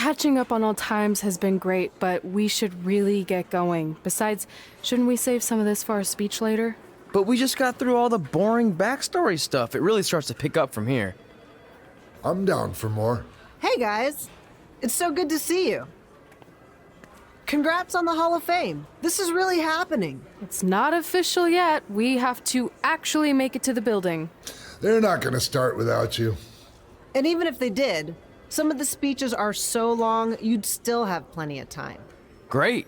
Catching up on old times has been great, but we should really get going. Besides, shouldn't we save some of this for our speech later? But we just got through all the boring backstory stuff. It really starts to pick up from here. I'm down for more. Hey guys, it's so good to see you. Congrats on the Hall of Fame. This is really happening. It's not official yet. We have to actually make it to the building. They're not gonna start without you. And even if they did, some of the speeches are so long, you'd still have plenty of time. Great.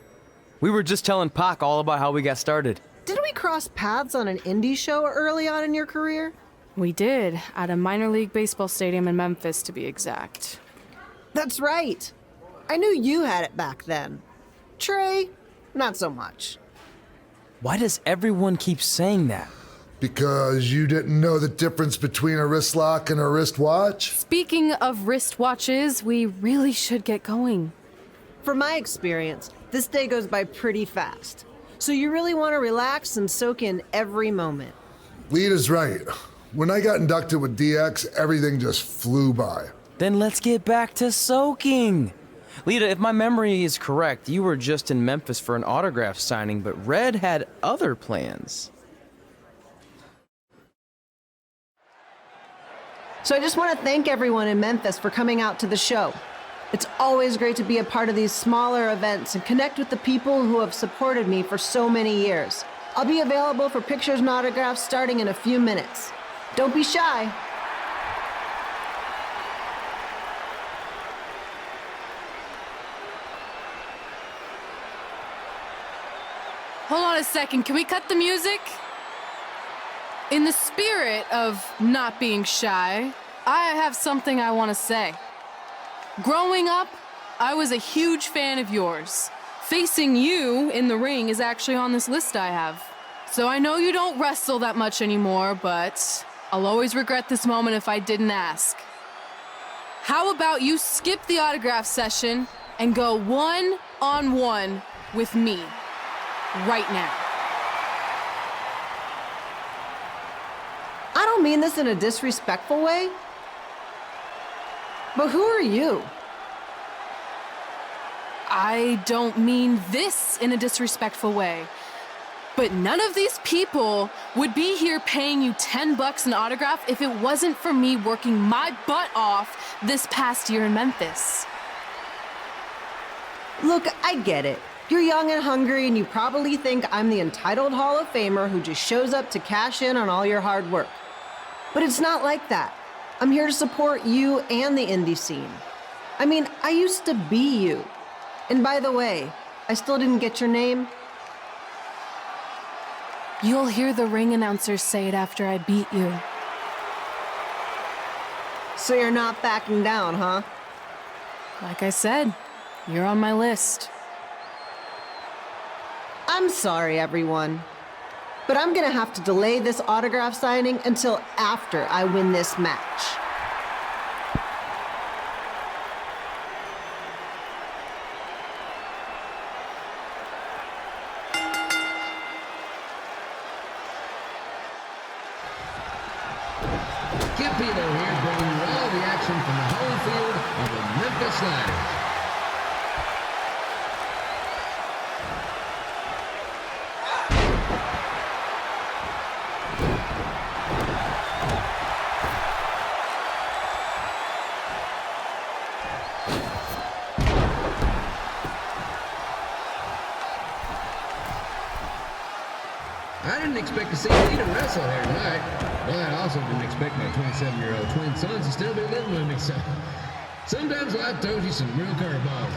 We were just telling Pac all about how we got started. Didn't we cross paths on an indie show early on in your career? We did, at a minor league baseball stadium in Memphis, to be exact. That's right. I knew you had it back then. Trey, not so much. Why does everyone keep saying that? Because you didn't know the difference between a wrist lock and a wristwatch? Speaking of wristwatches, we really should get going. From my experience, this day goes by pretty fast. So you really want to relax and soak in every moment. Lita's right. When I got inducted with DX, everything just flew by. Then let's get back to soaking. Lita, if my memory is correct, you were just in Memphis for an autograph signing, but Red had other plans. So I just want to thank everyone in Memphis for coming out to the show. It's always great to be a part of these smaller events and connect with the people who have supported me for so many years. I'll be available for pictures and autographs starting in a few minutes. Don't be shy. Hold on a second, can we cut the music? In the spirit of not being shy, I have something I want to say. Growing up, I was a huge fan of yours. Facing you in the ring is actually on this list I have. So I know you don't wrestle that much anymore, but I'll always regret this moment if I didn't ask. How about you skip the autograph session and go one-on-one with me right now? I don't mean this in a disrespectful way, but who are you? I don't mean this in a disrespectful way, but none of these people would be here paying you $10 an autograph if it wasn't for me working my butt off this past year in Memphis. Look, I get it. You're young and hungry, and you probably think I'm the entitled Hall of Famer who just shows up to cash in on all your hard work. But it's not like that. I'm here to support you and the indie scene. I mean, I used to be you. And by the way, I still didn't get your name. You'll hear the ring announcers say it after I beat you. So you're not backing down, huh? Like I said, you're on my list. I'm sorry, everyone. But I'm gonna have to delay this autograph signing until after I win this match. Kip Pino here, bringing you all the action from the home field of the Memphis Sliders. I didn't expect to see Lita wrestle here tonight. Well, I also didn't expect my 27-year-old twin sons to still be living with me, so sometimes life throws you some real curveballs.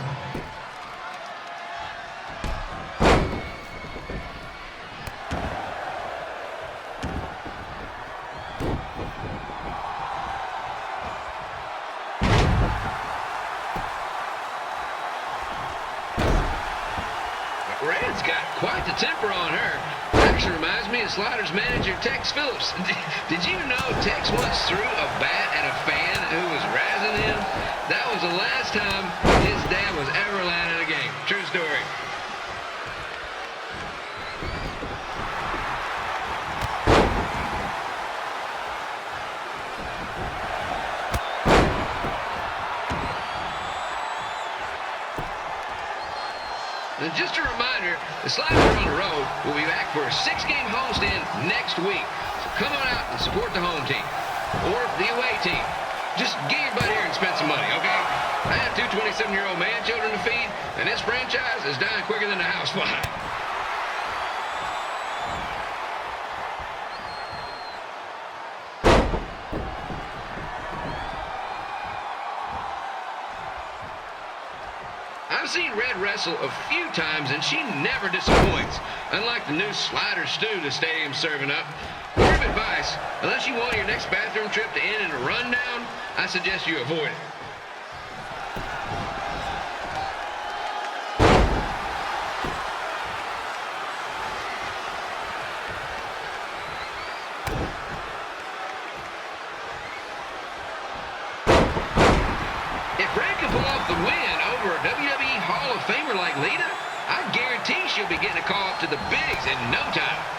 Red's got quite the temper on her. Actually reminds me of Sliders manager Tex Phillips. Did you know Tex once threw a bat at a fan who was razzing him? That was the last time his dad was ever allowed in a game. True story. And just a reminder, the Sliders are on the road. We'll be back for a 6-game homestand next week. So come on out and support the home team or the away team. Just get your butt here and spend some money, okay? I have 2 27-year-old man children to feed, and this franchise is dying quicker than a housefly. I've seen Red wrestle a few times, and she never disappoints. Unlike the new slider stew the stadium's serving up. Word of advice, unless you want your next bathroom trip to end in a rundown, I suggest you avoid it. If Red can pull off the win over a WWE Hall of Famer like Lita, I guarantee she'll be getting a call up to the bigs in no time.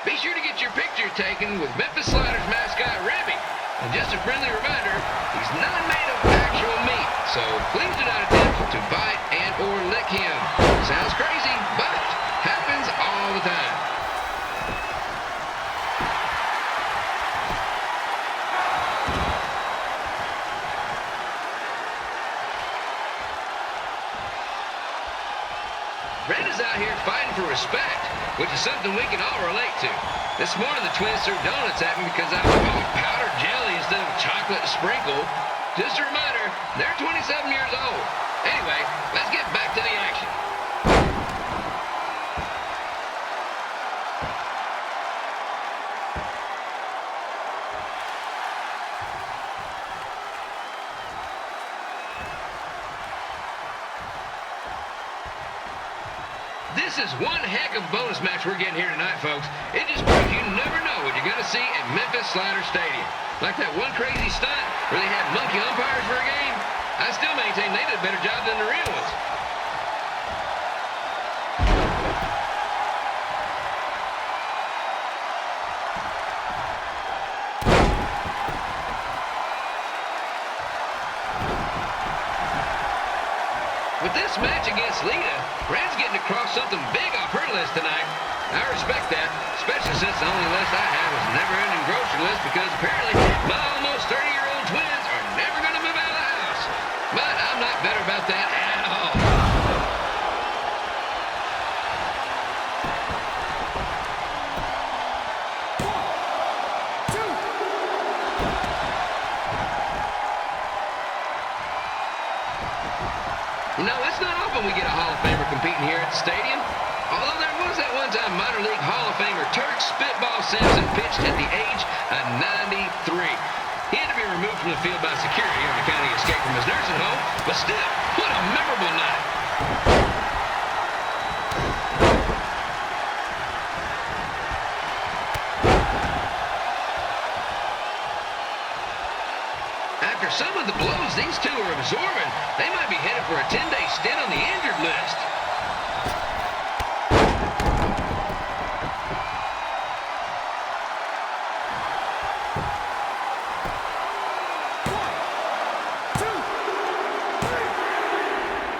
Be sure to get your picture taken with Memphis Sliders mascot Rebby. And just a friendly reminder, he's not made of actual meat, so please do not attempt to bite and or lick him. Sounds crazy, but happens all the time. Red is out here fighting for respect, which is something we can all relate to. This morning, the twins threw donuts at me because I bought powdered jelly instead of chocolate sprinkle. Just a reminder, they're 27 years old. Anyway, let's get back to the action. This is one heck of a bonus match we're getting here tonight, folks. It just proves you never know what you're going to see at Memphis Slider Stadium. Like that one crazy stunt where they had monkey umpires for a game. I still maintain they did a better job than the real ones. With this match against Lita, Red's getting across something big off her list tonight. I respect that, especially since the only list I had was a never-ending grocery list because apparently my almost 30-year-old twins are never going to move out of the house. But I'm not bitter about that at all. You know, it's not often we get a Hall of Famer competing here at the stadium. Although there was that one time minor league Hall of Famer Turk Spitball Simpson pitched at the age of 93. He had to be removed from the field by security on account of escape from his nursing home, but still, what a memorable night. After some of the blows these two are absorbing, they might be headed for a 10-day stint on the injured list.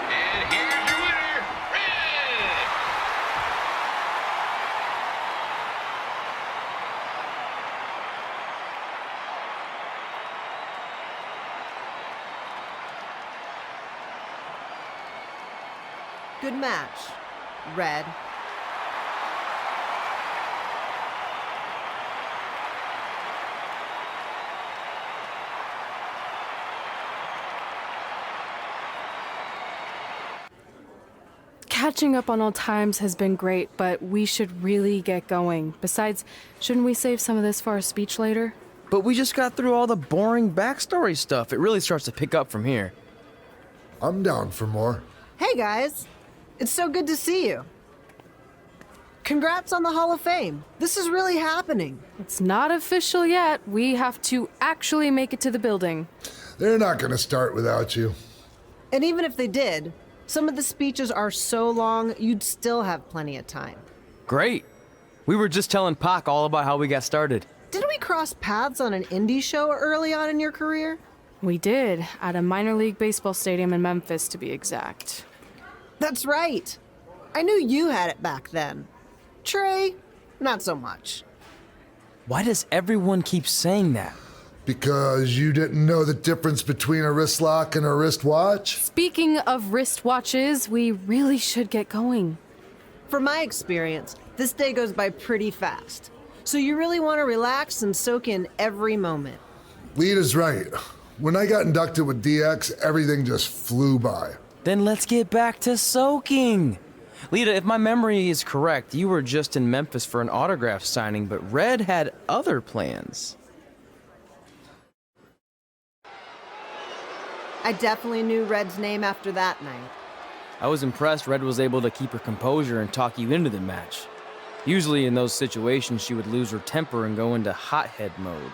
And here's your winner, Red! Good match, Red. Catching up on old times has been great, but we should really get going. Besides, shouldn't we save some of this for our speech later? But we just got through all the boring backstory stuff. It really starts to pick up from here. I'm down for more. Hey guys, it's so good to see you. Congrats on the Hall of Fame. This is really happening. It's not official yet. We have to actually make it to the building. They're not going to start without you. And even if they did, some of the speeches are so long, you'd still have plenty of time. Great. We were just telling Pac all about how we got started. Didn't we cross paths on an indie show early on in your career? We did, at a minor league baseball stadium in Memphis, to be exact. That's right. I knew you had it back then. Trey, not so much. Why does everyone keep saying that? Because you didn't know the difference between a wrist lock and a wristwatch? Speaking of wristwatches, we really should get going. From my experience, this day goes by pretty fast. So you really want to relax and soak in every moment. Lita's right. When I got inducted with DX, everything just flew by. Then let's get back to soaking. Lita, if my memory is correct, you were just in Memphis for an autograph signing, but Red had other plans. I definitely knew Red's name after that night. I was impressed Red was able to keep her composure and talk you into the match. Usually in those situations, she would lose her temper and go into hothead mode.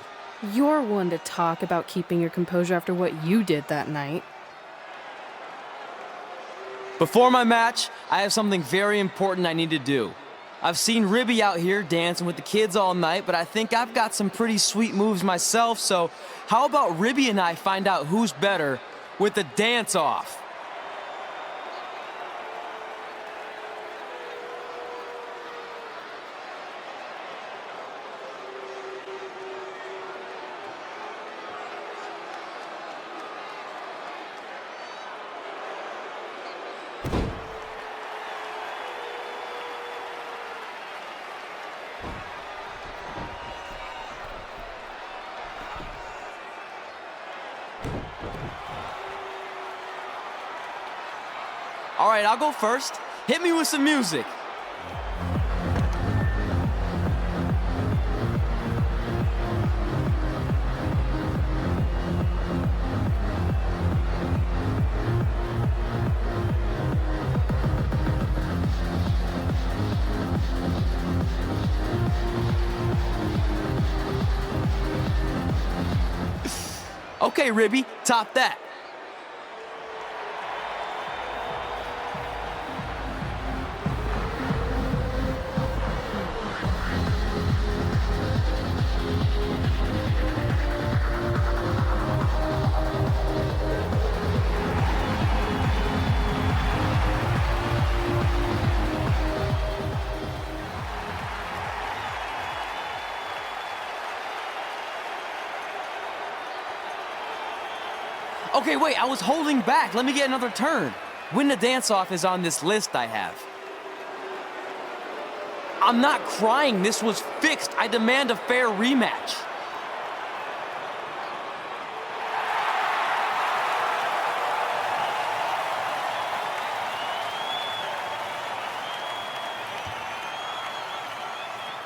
You're one to talk about keeping your composure after what you did that night. Before my match, I have something very important I need to do. I've seen Ribby out here dancing with the kids all night, but I think I've got some pretty sweet moves myself, so how about Ribby and I find out who's better with the dance-off? All right, I'll go first. Hit me with some music. Okay, Ribby, top that. Okay, wait, I was holding back. Let me get another turn. Win the dance-off is on this list I have. I'm not crying. This was fixed. I demand a fair rematch.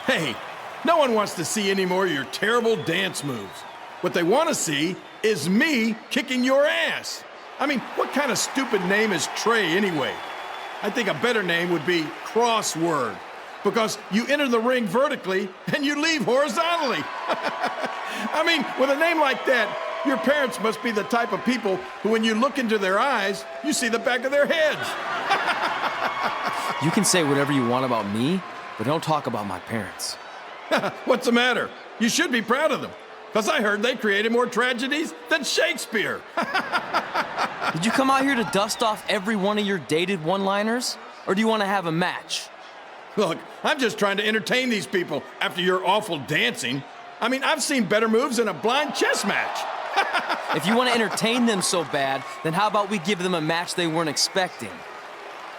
Hey, no one wants to see any more of your terrible dance moves. What they want to see is me kicking your ass. I mean, what kind of stupid name is Trey anyway? I think a better name would be Crossword, because you enter the ring vertically and you leave horizontally. I mean, with a name like that, your parents must be the type of people who, when you look into their eyes, you see the back of their heads. You can say whatever you want about me, but don't talk about my parents. What's the matter? You should be proud of them, because I heard they created more tragedies than Shakespeare. Did you come out here to dust off every one of your dated one-liners? Or do you want to have a match? Look, I'm just trying to entertain these people after your awful dancing. I mean, I've seen better moves in a blind chess match. If you want to entertain them so bad, then how about we give them a match they weren't expecting?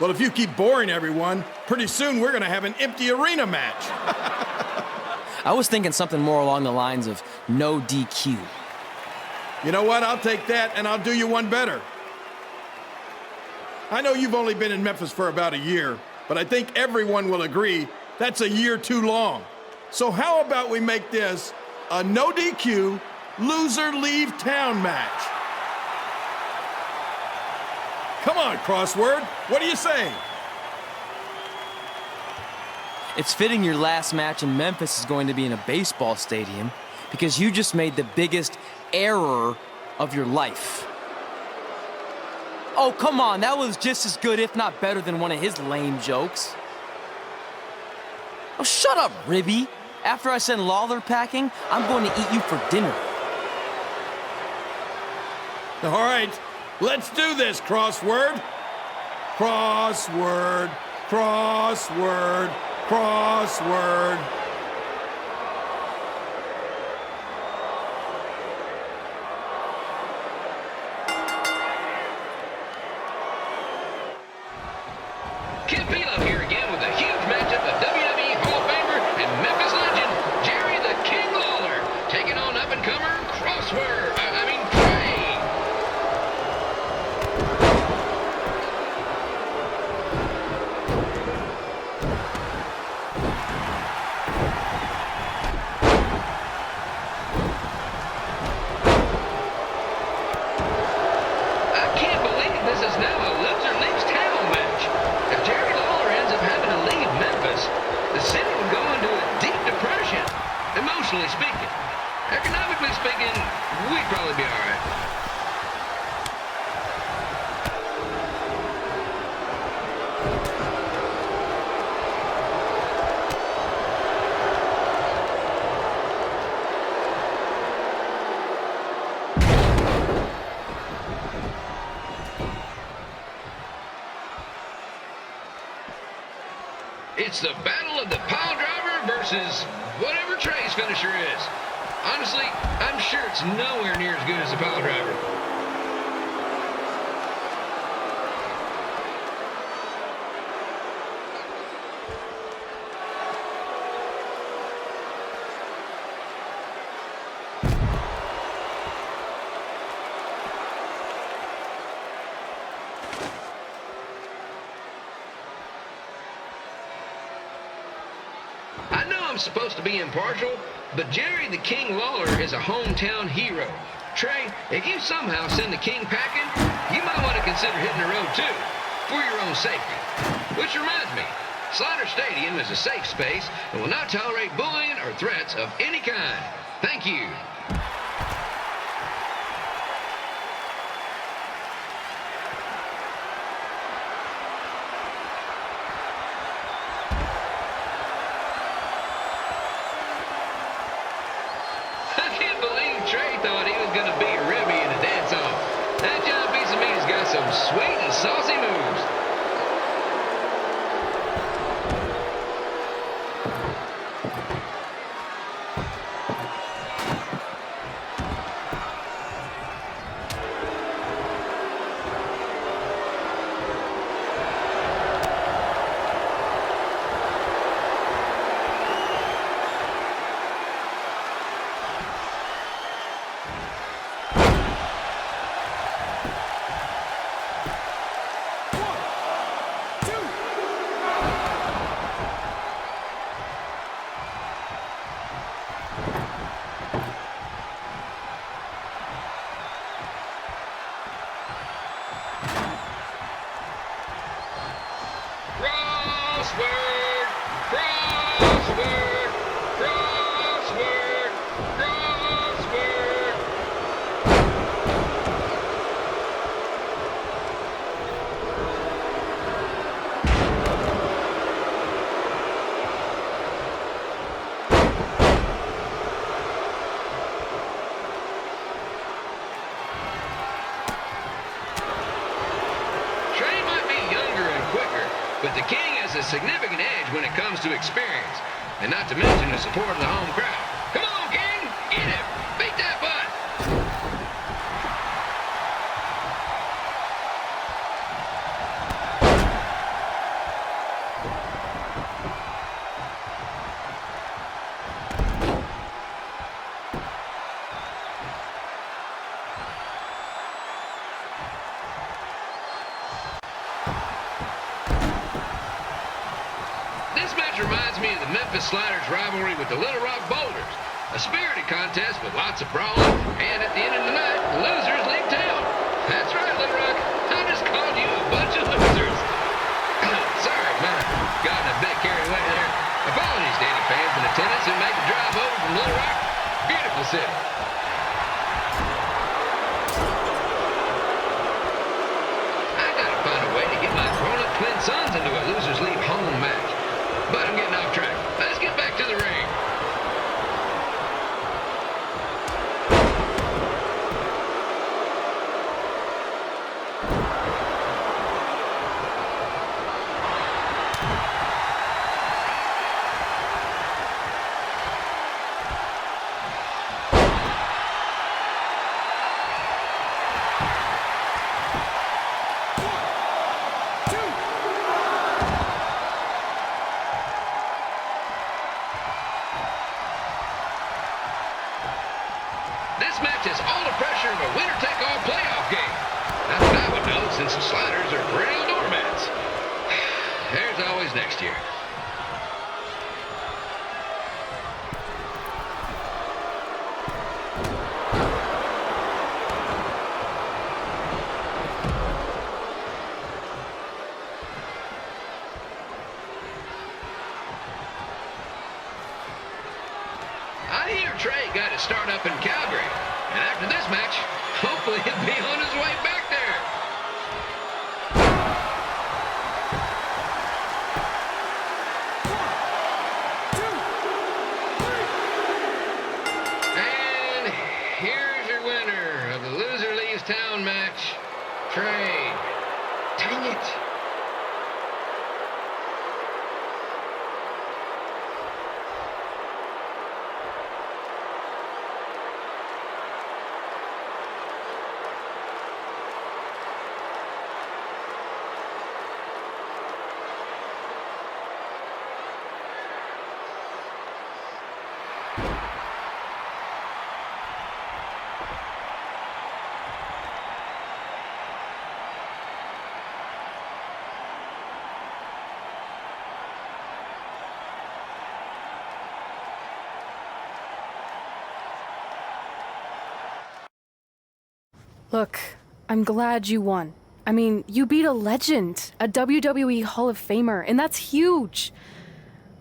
Well, if you keep boring everyone, pretty soon we're going to have an empty arena match. I was thinking something more along the lines of no DQ. You know what? I'll take that, and I'll do you one better. I know you've only been in Memphis for about a year, but I think everyone will agree that's a year too long. So how about we make this a no DQ, loser leave town match. Come on, Crossword. What do you say? It's fitting your last match in Memphis is going to be in a baseball stadium because you just made the biggest error of your life. Oh, come on. That was just as good, if not better, than one of his lame jokes. Oh, shut up, Ribby. After I send Lawler packing, I'm going to eat you for dinner. All right, let's do this, Crossword. Crossword, crossword, crossword. Kid Philo here again with a huge matchup of WWE Hall of Famer and Memphis legend, Jerry the King Lawler, taking on up-and-comer Crossword. Trey. I can't believe this is now a loser leaves town match. If Jerry Lawler ends up having to leave Memphis, the city would go into a deep depression, emotionally speaking. Economically speaking, we'd probably be all right. It's the battle of the pile driver versus whatever Trey's finisher is. Honestly, I'm sure it's nowhere near as good as the pile driver. I know I'm supposed to be impartial, but Jerry the King Lawler is a hometown hero. Trey, if you somehow send the King packing, you might want to consider hitting the road too, for your own safety. Which reminds me, Slaughter Stadium is a safe space and will not tolerate bullying or threats of any kind. Thank you. I can't believe Trey thought he was going to beat Ribby in a dance-off. That giant piece of meat has got some sweet and saucy moves. Crossword, crossword, crossword, crossword. Trey might be younger and quicker, but the King has a significant edge when it comes to experience, and not to mention the support of the home crowd. Come on, King! Get him! Beat that butt! This match reminds me of the Memphis Sliders rivalry with the Little Rock Boulders. A spirited contest with lots of brawling, and at the end of the night, losers leave town. That's right, Little Rock. I just called you a bunch of losers. Sorry, man. Got a bit carried away there. Apologies to any fans in attendance who made the drive over from Little Rock. Beautiful city. I gotta find a way to get my grown-up twin sons into a losers leave home match. But I'm getting off track. Let's get back to the ring. This match has all the pressure of a winner-take-all playoff game. That's what I would know, since the Sliders are perennial doormats. There's always next year. I hear Trey got his start up in Calgary, and after this match, hopefully he'll be on his way back there. And here's your winner of the Loser Leaves Town match, Trey. Dang it. Look, I'm glad you won. I mean, you beat a legend, a WWE Hall of Famer, and that's huge.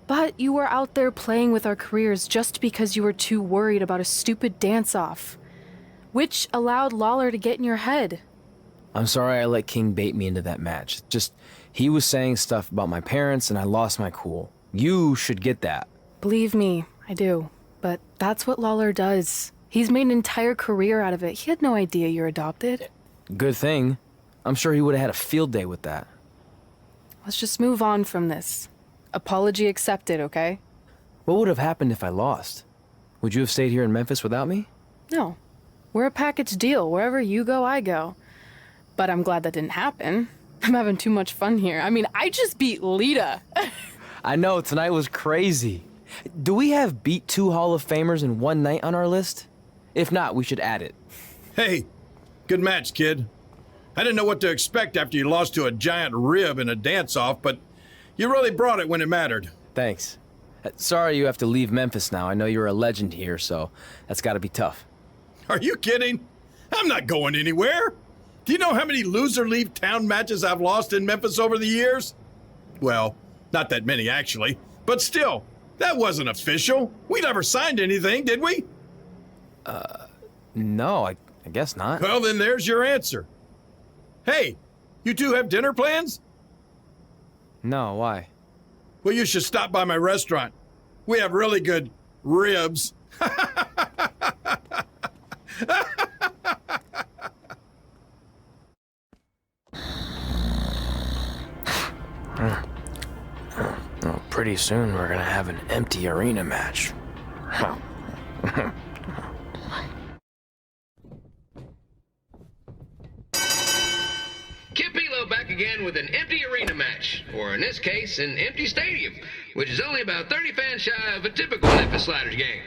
But you were out there playing with our careers just because you were too worried about a stupid dance-off, which allowed Lawler to get in your head. I'm sorry I let King bait me into that match. Just, he was saying stuff about my parents and I lost my cool. You should get that. Believe me, I do. But that's what Lawler does. He's made an entire career out of it. He had no idea you're adopted. Good thing. I'm sure he would have had a field day with that. Let's just move on from this. Apology accepted, okay? What would have happened if I lost? Would you have stayed here in Memphis without me? No. We're a package deal. Wherever you go, I go. But I'm glad that didn't happen. I'm having too much fun here. I mean, I just beat Lita. I know, tonight was crazy. Do we have beat 2 Hall of Famers in one night on our list? If not, we should add it. Hey, good match, kid. I didn't know what to expect after you lost to a giant rib in a dance-off, but you really brought it when it mattered. Thanks. Sorry you have to leave Memphis now. I know you're a legend here, so that's gotta be tough. Are you kidding? I'm not going anywhere. Do you know how many loser leave town matches I've lost in Memphis over the years? Well, not that many actually, but still, that wasn't official. We never signed anything, did we? No, I guess not. Well, then there's your answer. Hey, you two have dinner plans? No, why? Well, you should stop by my restaurant. We have really good ribs. Well, pretty soon we're gonna have an empty arena match. Kip Elo back again with an empty arena match, or in this case, an empty stadium, which is only about 30 fans shy of a typical Memphis Sliders game.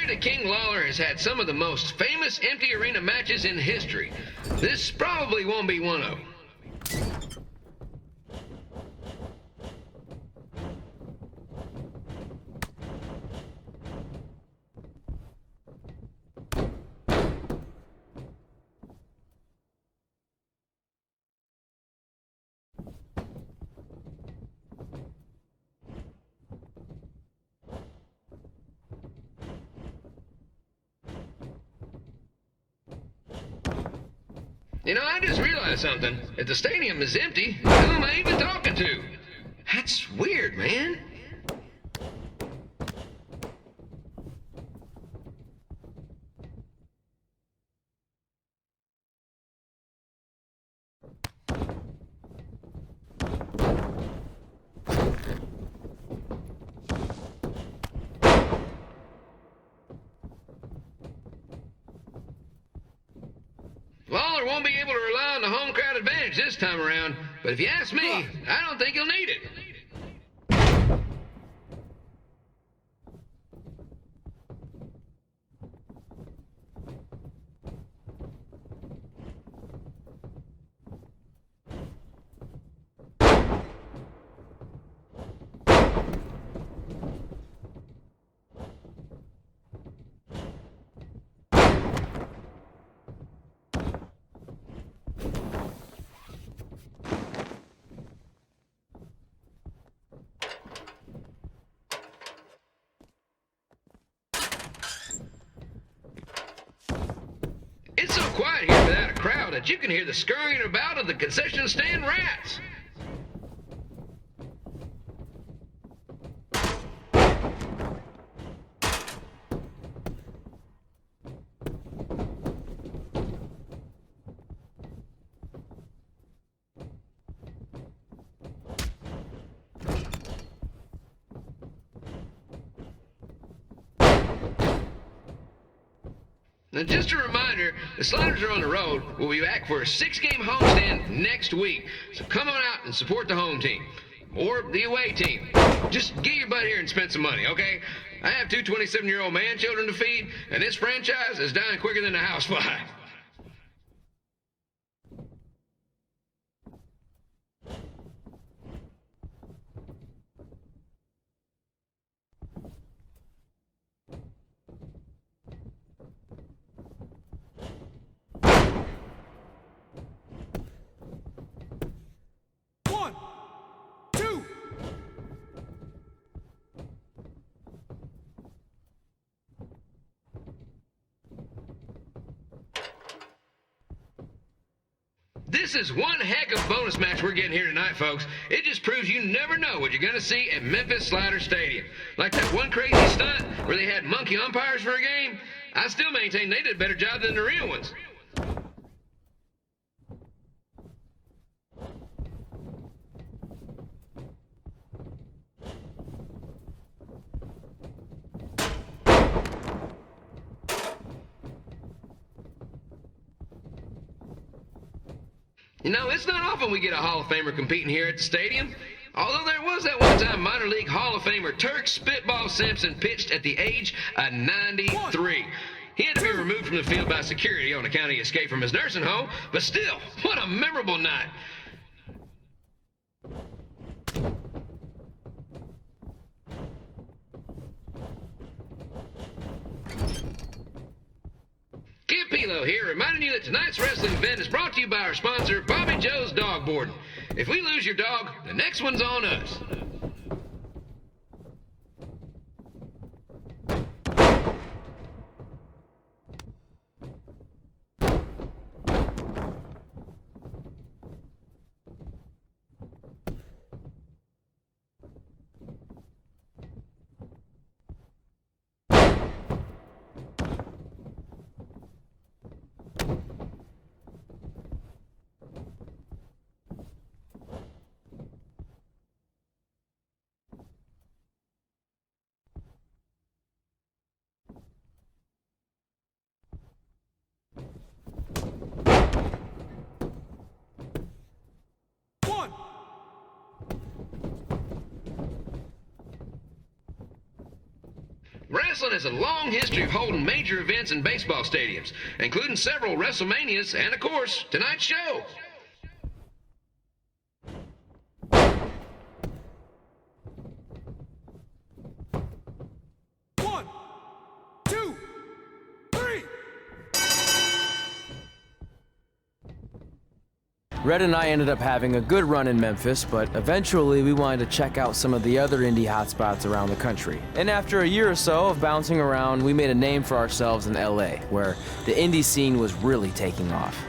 Jerry the King Lawler has had some of the most famous empty arena matches in history. This probably won't be one of them. You know, I just realized something. If the stadium is empty, who am I even talking to? That's weird, man. Lawler won't be able to rely on the home crowd advantage this time around, but if you ask me, I don't think he'll need it. It's so quiet here without a crowd that you can hear the scurrying about of the concession stand rats. Now, just a reminder, the Sliders are on the road. We'll be back for a 6-game homestand next week. So come on out and support the home team. Or the away team. Just get your butt here and spend some money, okay? I have 2 27-year-old man-children to feed, and this franchise is dying quicker than a housefly. This is one heck of a bonus match we're getting here tonight, folks. It just proves you never know what you're going to see at Memphis Slider Stadium. Like that one crazy stunt where they had monkey umpires for a game. I still maintain they did a better job than the real ones. You know, it's not often we get a Hall of Famer competing here at the stadium. Although there was that one time minor league Hall of Famer Turk Spitball Simpson pitched at the age of 93. He had to be removed from the field by security on account he escaped from his nursing home, but still, what a memorable night. Kid Pilo here, reminding you that tonight's wrestling event is brought to you by our sponsor, Bobby Joe's Dog Boarding. If we lose your dog, the next one's on us. Wrestling has a long history of holding major events in baseball stadiums, including several WrestleManias and, of course, tonight's show. One, two, three. Red and I ended up having a good run in Memphis, but eventually we wanted to check out some of the other indie hotspots around the country. And after a year or so of bouncing around, we made a name for ourselves in LA, where the indie scene was really taking off.